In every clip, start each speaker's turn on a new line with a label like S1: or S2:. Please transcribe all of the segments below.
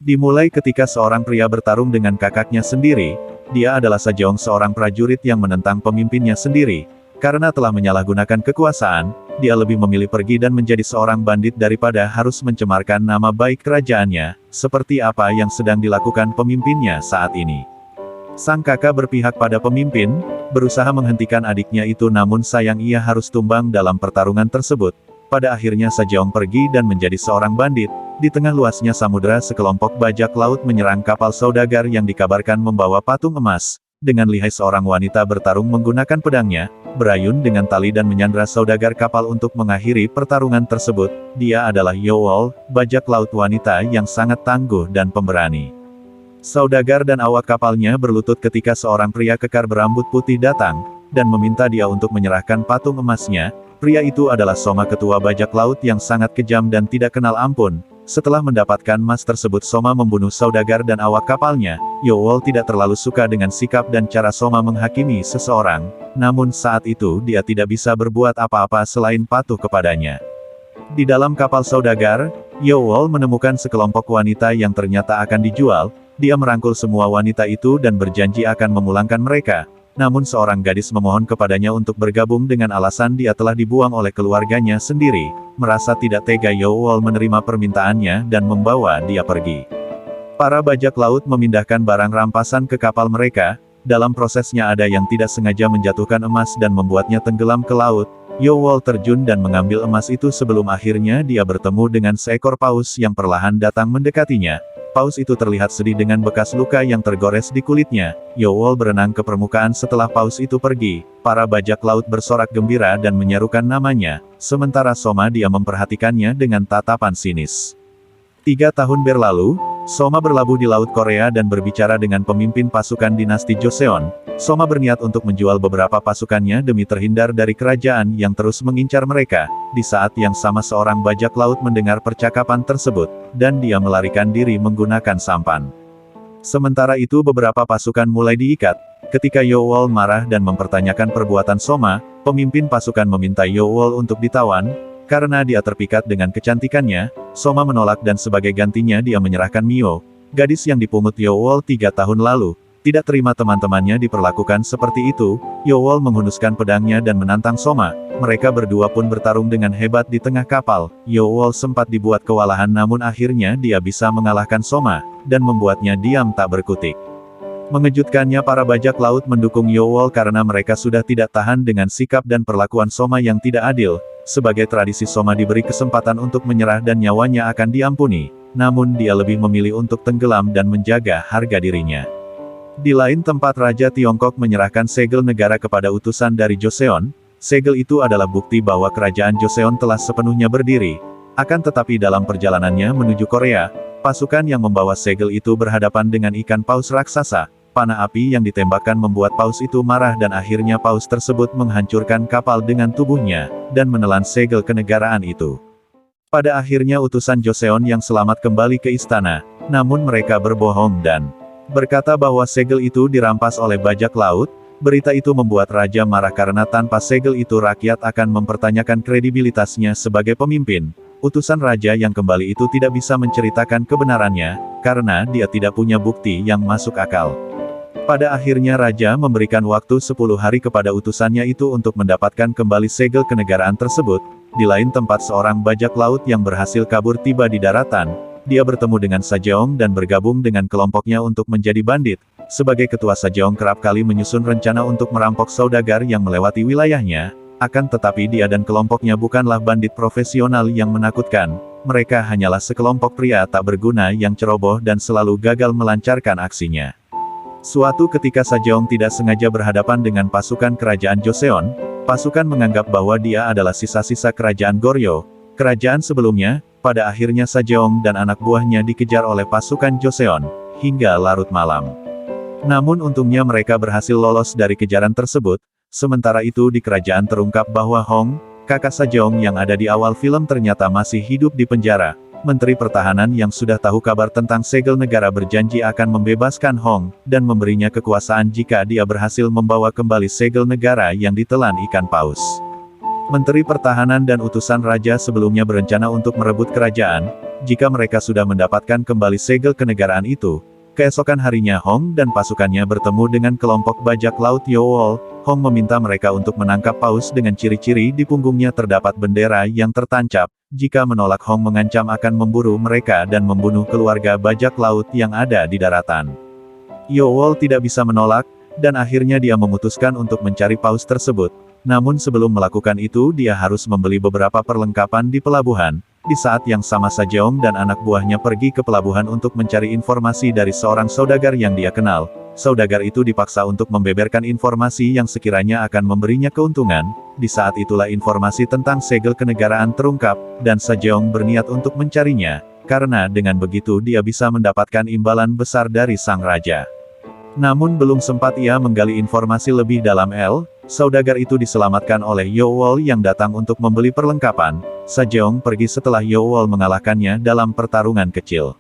S1: Dimulai ketika seorang pria bertarung dengan kakaknya sendiri, dia adalah Sejong, seorang prajurit yang menentang pemimpinnya sendiri. Karena telah menyalahgunakan kekuasaan, dia lebih memilih pergi dan menjadi seorang bandit daripada harus mencemarkan nama baik kerajaannya, seperti apa yang sedang dilakukan pemimpinnya saat ini. Sang kakak berpihak pada pemimpin, berusaha menghentikan adiknya itu, namun sayang ia harus tumbang dalam pertarungan tersebut. Pada akhirnya Sejong pergi dan menjadi seorang bandit. Di tengah luasnya samudera, sekelompok bajak laut menyerang kapal saudagar yang dikabarkan membawa patung emas. Dengan lihai seorang wanita bertarung menggunakan pedangnya, berayun dengan tali dan menyandra saudagar kapal untuk mengakhiri pertarungan tersebut. Dia adalah Yowol, bajak laut wanita yang sangat tangguh dan pemberani. Saudagar dan awak kapalnya berlutut ketika seorang pria kekar berambut putih datang, dan meminta dia untuk menyerahkan patung emasnya. Pria itu adalah Soma, ketua bajak laut yang sangat kejam dan tidak kenal ampun. Setelah mendapatkan emas tersebut, Soma membunuh saudagar dan awak kapalnya. Yowol tidak terlalu suka dengan sikap dan cara Soma menghakimi seseorang, namun saat itu dia tidak bisa berbuat apa-apa selain patuh kepadanya. Di dalam kapal saudagar, Yowol menemukan sekelompok wanita yang ternyata akan dijual. Dia merangkul semua wanita itu dan berjanji akan memulangkan mereka. Namun seorang gadis memohon kepadanya untuk bergabung dengan alasan dia telah dibuang oleh keluarganya sendiri. Merasa tidak tega, Yowol menerima permintaannya dan membawa dia pergi. Para bajak laut memindahkan barang rampasan ke kapal mereka. Dalam prosesnya ada yang tidak sengaja menjatuhkan emas dan membuatnya tenggelam ke laut. Yowol terjun dan mengambil emas itu sebelum akhirnya dia bertemu dengan seekor paus yang perlahan datang mendekatinya. Paus itu terlihat sedih dengan bekas luka yang tergores di kulitnya. Yowol berenang ke permukaan setelah paus itu pergi. Para bajak laut bersorak gembira dan menyerukan namanya. Sementara Soma dia memperhatikannya dengan tatapan sinis. 3 tahun berlalu, Soma berlabuh di Laut Korea dan berbicara dengan pemimpin pasukan dinasti Joseon. Soma berniat untuk menjual beberapa pasukannya demi terhindar dari kerajaan yang terus mengincar mereka. Di saat yang sama seorang bajak laut mendengar percakapan tersebut, dan dia melarikan diri menggunakan sampan. Sementara itu beberapa pasukan mulai diikat. Ketika Yowol marah dan mempertanyakan perbuatan Soma, pemimpin pasukan meminta Yowol untuk ditawan. Karena dia terpikat dengan kecantikannya, Soma menolak dan sebagai gantinya dia menyerahkan Mio, gadis yang dipungut Yowol 3 tahun lalu. Tidak terima teman-temannya diperlakukan seperti itu, Yowol menghunuskan pedangnya dan menantang Soma. Mereka berdua pun bertarung dengan hebat di tengah kapal. Yowol sempat dibuat kewalahan namun akhirnya dia bisa mengalahkan Soma, dan membuatnya diam tak berkutik. Mengejutkannya para bajak laut mendukung Yowol karena mereka sudah tidak tahan dengan sikap dan perlakuan Soma yang tidak adil. Sebagai tradisi, Soma diberi kesempatan untuk menyerah dan nyawanya akan diampuni. Namun dia lebih memilih untuk tenggelam dan menjaga harga dirinya. Di lain tempat, Raja Tiongkok menyerahkan segel negara kepada utusan dari Joseon. Segel itu adalah bukti bahwa kerajaan Joseon telah sepenuhnya berdiri. Akan tetapi dalam perjalanannya menuju Korea, pasukan yang membawa segel itu berhadapan dengan ikan paus raksasa. Panah api yang ditembakkan membuat paus itu marah dan akhirnya paus tersebut menghancurkan kapal dengan tubuhnya, dan menelan segel kenegaraan itu. Pada akhirnya utusan Joseon yang selamat kembali ke istana, namun mereka berbohong dan berkata bahwa segel itu dirampas oleh bajak laut. Berita itu membuat raja marah karena tanpa segel itu rakyat akan mempertanyakan kredibilitasnya sebagai pemimpin. Utusan raja yang kembali itu tidak bisa menceritakan kebenarannya, karena dia tidak punya bukti yang masuk akal. Pada akhirnya raja memberikan waktu 10 hari kepada utusannya itu untuk mendapatkan kembali segel kenegaraan tersebut. Di lain tempat, seorang bajak laut yang berhasil kabur tiba di daratan. Dia bertemu dengan Sejong dan bergabung dengan kelompoknya untuk menjadi bandit. Sebagai ketua, Sejong kerap kali menyusun rencana untuk merampok saudagar yang melewati wilayahnya. Akan tetapi dia dan kelompoknya bukanlah bandit profesional yang menakutkan. Mereka hanyalah sekelompok pria tak berguna yang ceroboh dan selalu gagal melancarkan aksinya. Suatu ketika Sejong tidak sengaja berhadapan dengan pasukan kerajaan Joseon. Pasukan menganggap bahwa dia adalah sisa-sisa kerajaan Goryeo, kerajaan sebelumnya. Pada akhirnya Sejong dan anak buahnya dikejar oleh pasukan Joseon, hingga larut malam. Namun untungnya mereka berhasil lolos dari kejaran tersebut. Sementara itu di kerajaan terungkap bahwa Hong, kakak Sejong yang ada di awal film, ternyata masih hidup di penjara. Menteri Pertahanan yang sudah tahu kabar tentang segel negara berjanji akan membebaskan Hong, dan memberinya kekuasaan jika dia berhasil membawa kembali segel negara yang ditelan ikan paus. Menteri Pertahanan dan utusan raja sebelumnya berencana untuk merebut kerajaan. jika mereka sudah mendapatkan kembali segel kenegaraan itu. Keesokan harinya Hong dan pasukannya bertemu dengan kelompok bajak laut Yowol. Hong meminta mereka untuk menangkap paus dengan ciri-ciri di punggungnya terdapat bendera yang tertancap. Jika menolak, Hong mengancam akan memburu mereka dan membunuh keluarga bajak laut yang ada di daratan. Yowol tidak bisa menolak, dan akhirnya dia memutuskan untuk mencari paus tersebut. Namun sebelum melakukan itu dia harus membeli beberapa perlengkapan di pelabuhan. Di saat yang sama Sejong dan anak buahnya pergi ke pelabuhan untuk mencari informasi dari seorang saudagar yang dia kenal. Saudagar itu dipaksa untuk membeberkan informasi yang sekiranya akan memberinya keuntungan. Di saat itulah informasi tentang segel kenegaraan terungkap, dan Sejong berniat untuk mencarinya, karena dengan begitu dia bisa mendapatkan imbalan besar dari sang raja. Namun belum sempat ia menggali informasi lebih dalam, saudagar itu diselamatkan oleh Yowol yang datang untuk membeli perlengkapan. Sejong pergi setelah Yowol mengalahkannya dalam pertarungan kecil.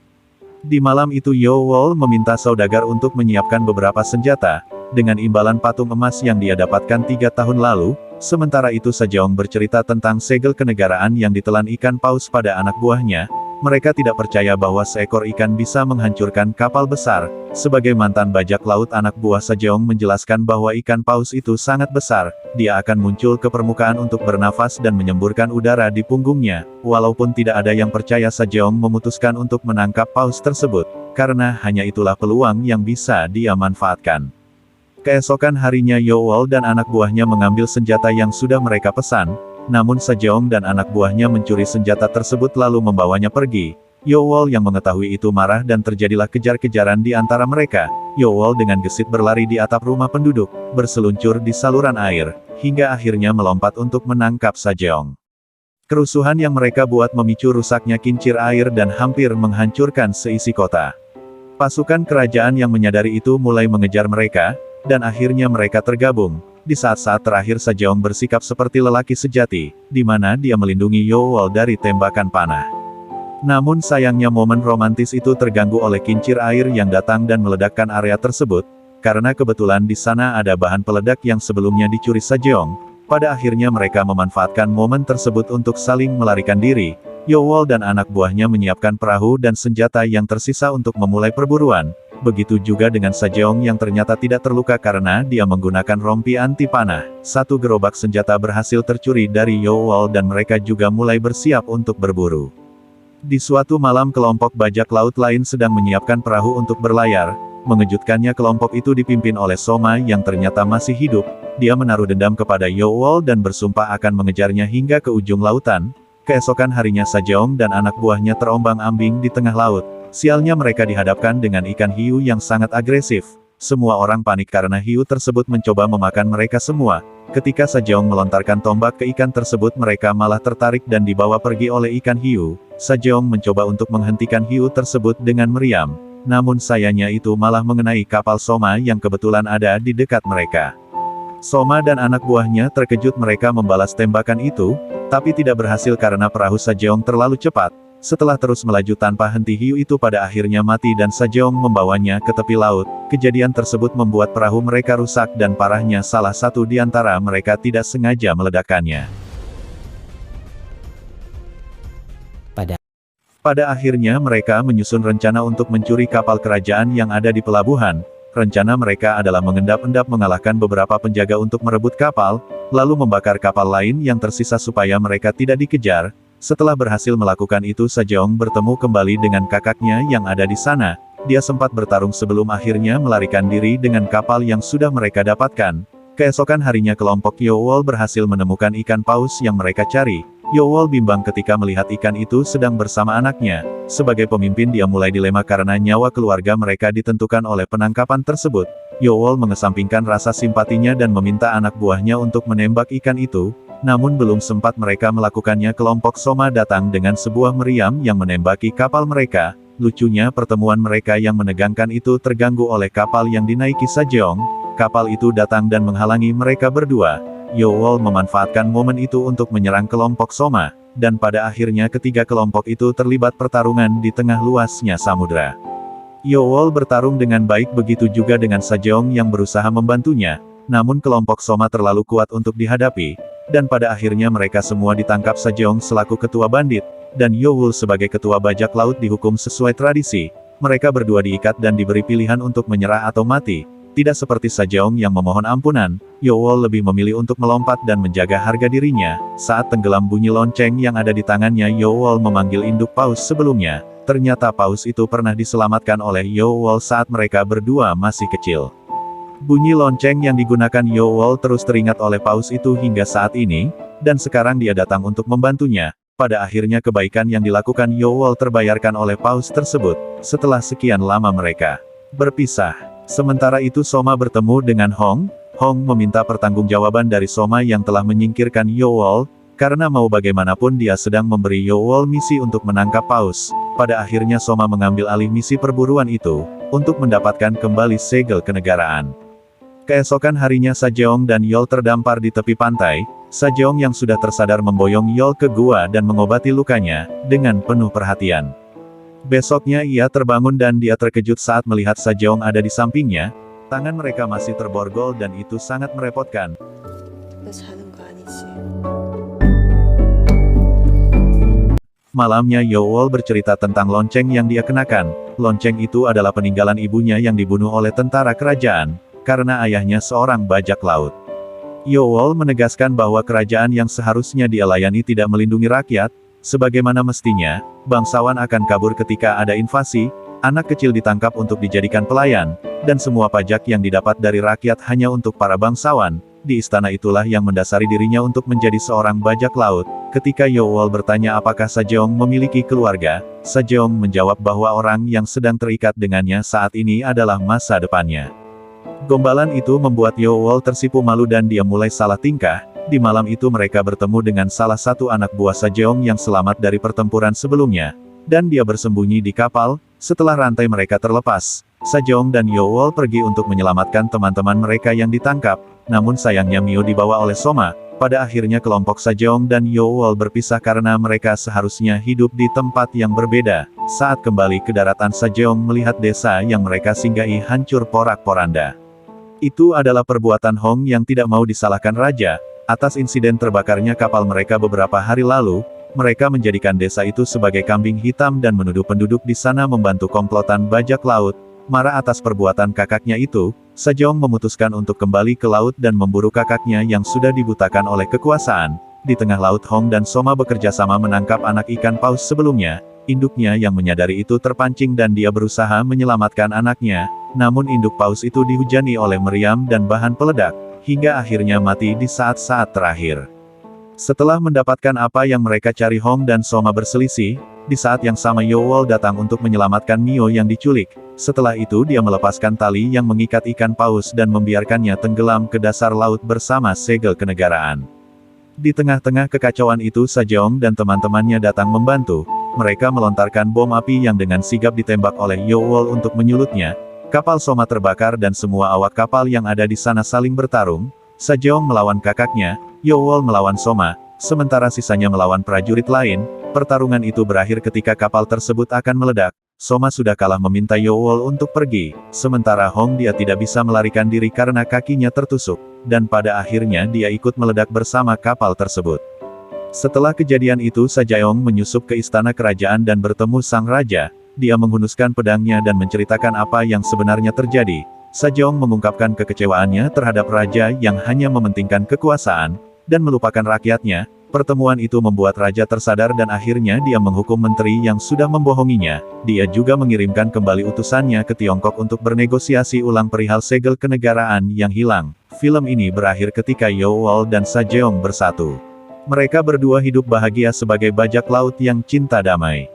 S1: Di malam itu Yowol meminta saudagar untuk menyiapkan beberapa senjata, dengan imbalan patung emas yang dia dapatkan 3 tahun lalu. Sementara itu Sejong bercerita tentang segel kenegaraan yang ditelan ikan paus pada anak buahnya. Mereka tidak percaya bahwa seekor ikan bisa menghancurkan kapal besar. Sebagai mantan bajak laut, anak buah Sejong menjelaskan bahwa ikan paus itu sangat besar. Dia akan muncul ke permukaan untuk bernafas dan menyemburkan udara di punggungnya. Walaupun tidak ada yang percaya, Sejong memutuskan untuk menangkap paus tersebut, karena hanya itulah peluang yang bisa dia manfaatkan. Keesokan harinya Yowol dan anak buahnya mengambil senjata yang sudah mereka pesan. Namun Sejong dan anak buahnya mencuri senjata tersebut lalu membawanya pergi. Yowol yang mengetahui itu marah dan terjadilah kejar-kejaran di antara mereka. Yowol dengan gesit berlari di atap rumah penduduk, berseluncur di saluran air, hingga akhirnya melompat untuk menangkap Sejong. Kerusuhan yang mereka buat memicu rusaknya kincir air dan hampir menghancurkan seisi kota. Pasukan kerajaan yang menyadari itu mulai mengejar mereka, dan akhirnya mereka tergabung. Di saat-saat terakhir Sejong bersikap seperti lelaki sejati, di mana dia melindungi Yowol dari tembakan panah. Namun sayangnya momen romantis itu terganggu oleh kincir air yang datang dan meledakkan area tersebut, karena kebetulan di sana ada bahan peledak yang sebelumnya dicuri Sejong. Pada akhirnya mereka memanfaatkan momen tersebut untuk saling melarikan diri. Yowol dan anak buahnya menyiapkan perahu dan senjata yang tersisa untuk memulai perburuan. Begitu juga dengan Sejong yang ternyata tidak terluka karena dia menggunakan rompi anti panah. 1 gerobak senjata berhasil tercuri dari Yowol dan mereka juga mulai bersiap untuk berburu. Di suatu malam kelompok bajak laut lain sedang menyiapkan perahu untuk berlayar. Mengejutkannya kelompok itu dipimpin oleh Soma yang ternyata masih hidup. Dia menaruh dendam kepada Yowol dan bersumpah akan mengejarnya hingga ke ujung lautan. Keesokan harinya Sejong dan anak buahnya terombang-ambing di tengah laut. Sialnya mereka dihadapkan dengan ikan hiu yang sangat agresif. Semua orang panik karena hiu tersebut mencoba memakan mereka semua. Ketika Sejong melontarkan tombak ke ikan tersebut, mereka malah tertarik dan dibawa pergi oleh ikan hiu. Sejong mencoba untuk menghentikan hiu tersebut dengan meriam. Namun sayangnya itu malah mengenai kapal Soma yang kebetulan ada di dekat mereka. Soma dan anak buahnya terkejut, mereka membalas tembakan itu, tapi tidak berhasil karena perahu Sejong terlalu cepat. Setelah terus melaju tanpa henti, hiu itu pada akhirnya mati dan Sejong membawanya ke tepi laut. Kejadian tersebut membuat perahu mereka rusak dan parahnya salah satu di antara mereka tidak sengaja meledakkannya. Pada akhirnya mereka menyusun rencana untuk mencuri kapal kerajaan yang ada di pelabuhan. Rencana mereka adalah mengendap-endap mengalahkan beberapa penjaga untuk merebut kapal, lalu membakar kapal lain yang tersisa supaya mereka tidak dikejar. Setelah berhasil melakukan itu, Sejong bertemu kembali dengan kakaknya yang ada di sana. Dia sempat bertarung sebelum akhirnya melarikan diri dengan kapal yang sudah mereka dapatkan. Keesokan harinya kelompok Yowol berhasil menemukan ikan paus yang mereka cari. Yowol bimbang ketika melihat ikan itu sedang bersama anaknya. Sebagai pemimpin dia mulai dilema karena nyawa keluarga mereka ditentukan oleh penangkapan tersebut. Yowol mengesampingkan rasa simpatinya dan meminta anak buahnya untuk menembak ikan itu. Namun belum sempat mereka melakukannya, kelompok Soma datang dengan sebuah meriam yang menembaki kapal mereka. Lucunya pertemuan mereka yang menegangkan itu terganggu oleh kapal yang dinaiki Sejong. Kapal itu datang dan menghalangi mereka berdua. Yowol memanfaatkan momen itu untuk menyerang kelompok Soma, dan pada akhirnya ketiga kelompok itu terlibat pertarungan di tengah luasnya samudra. Yowol bertarung dengan baik, begitu juga dengan Sejong yang berusaha membantunya. Namun kelompok Soma terlalu kuat untuk dihadapi, dan pada akhirnya mereka semua ditangkap Sejong selaku ketua bandit. dan Yowul sebagai ketua bajak laut dihukum sesuai tradisi. Mereka berdua diikat dan diberi pilihan untuk menyerah atau mati. Tidak seperti Sajeong yang memohon ampunan, Yowul lebih memilih untuk melompat dan menjaga harga dirinya. Saat tenggelam bunyi lonceng yang ada di tangannya, Yowul memanggil induk paus sebelumnya. Ternyata paus itu pernah diselamatkan oleh Yowul saat mereka berdua masih kecil. Bunyi lonceng yang digunakan Yowul terus teringat oleh paus itu hingga saat ini, dan sekarang dia datang untuk membantunya. Pada akhirnya kebaikan yang dilakukan Yowul terbayarkan oleh paus tersebut, setelah sekian lama mereka berpisah. Sementara itu Soma bertemu dengan Hong. Hong meminta pertanggungjawaban dari Soma yang telah menyingkirkan Yowul, karena mau bagaimanapun dia sedang memberi Yowul misi untuk menangkap paus. Pada akhirnya Soma mengambil alih misi perburuan itu, untuk mendapatkan kembali segel kenegaraan. Keesokan harinya Sajeong dan Yol terdampar di tepi pantai. Sajeong yang sudah tersadar memboyong Yol ke gua dan mengobati lukanya, dengan penuh perhatian. Besoknya ia terbangun dan dia terkejut saat melihat Sajeong ada di sampingnya. Tangan mereka masih terborgol dan itu sangat merepotkan. Malamnya Yowul bercerita tentang lonceng yang dia kenakan. Lonceng itu adalah peninggalan ibunya yang dibunuh oleh tentara kerajaan, karena ayahnya seorang bajak laut. Yowul menegaskan bahwa kerajaan yang seharusnya dia layani tidak melindungi rakyat, sebagaimana mestinya. Bangsawan akan kabur ketika ada invasi, anak kecil ditangkap untuk dijadikan pelayan, dan semua pajak yang didapat dari rakyat hanya untuk para bangsawan. Di istana itulah yang mendasari dirinya untuk menjadi seorang bajak laut. Ketika Yowul bertanya apakah Sajeong memiliki keluarga, Sajeong menjawab bahwa orang yang sedang terikat dengannya saat ini adalah masa depannya. Gombalan itu membuat Yowul tersipu malu dan dia mulai salah tingkah. Di malam itu mereka bertemu dengan salah satu anak buah Sajeong yang selamat dari pertempuran sebelumnya, dan dia bersembunyi di kapal. Setelah rantai mereka terlepas, Sajeong dan Yowul pergi untuk menyelamatkan teman-teman mereka yang ditangkap, namun sayangnya Mio dibawa oleh Soma. Pada akhirnya kelompok Sajeong dan Yowul berpisah karena mereka seharusnya hidup di tempat yang berbeda. Saat kembali ke daratan, Sajeong melihat desa yang mereka singgahi hancur porak-poranda. Itu adalah perbuatan Hong yang tidak mau disalahkan raja. Atas insiden terbakarnya kapal mereka beberapa hari lalu, mereka menjadikan desa itu sebagai kambing hitam dan menuduh penduduk di sana membantu komplotan bajak laut. Marah atas perbuatan kakaknya itu, Sajeong memutuskan untuk kembali ke laut dan memburu kakaknya yang sudah dibutakan oleh kekuasaan. Di tengah laut Hong dan Soma bekerja sama menangkap anak ikan paus sebelumnya. Induknya yang menyadari itu terpancing dan dia berusaha menyelamatkan anaknya, namun induk paus itu dihujani oleh meriam dan bahan peledak, hingga akhirnya mati di saat-saat terakhir. Setelah mendapatkan apa yang mereka cari, Hong dan Soma berselisih. Di saat yang sama Yowul datang untuk menyelamatkan Mio yang diculik. Setelah itu dia melepaskan tali yang mengikat ikan paus dan membiarkannya tenggelam ke dasar laut bersama segel kenegaraan. Di tengah-tengah kekacauan itu Sajeong dan teman-temannya datang membantu. Mereka melontarkan bom api yang dengan sigap ditembak oleh Yowul untuk menyulutnya. Kapal Soma terbakar dan semua awak kapal yang ada di sana saling bertarung. Sajeong melawan kakaknya, Yowul melawan Soma, sementara sisanya melawan prajurit lain. Pertarungan itu berakhir ketika kapal tersebut akan meledak. Soma sudah kalah meminta Yowul untuk pergi, sementara Hong dia tidak bisa melarikan diri karena kakinya tertusuk, dan pada akhirnya dia ikut meledak bersama kapal tersebut. Setelah kejadian itu Sajeong menyusup ke istana kerajaan dan bertemu sang raja. Dia menghunuskan pedangnya dan menceritakan apa yang sebenarnya terjadi. Sajeong mengungkapkan kekecewaannya terhadap raja yang hanya mementingkan kekuasaan, dan melupakan rakyatnya. Pertemuan itu membuat raja tersadar dan akhirnya dia menghukum menteri yang sudah membohonginya. Dia juga mengirimkan kembali utusannya ke Tiongkok untuk bernegosiasi ulang perihal segel kenegaraan yang hilang. Film ini berakhir ketika Yowul dan Sajeong bersatu. Mereka berdua hidup bahagia sebagai bajak laut yang cinta damai.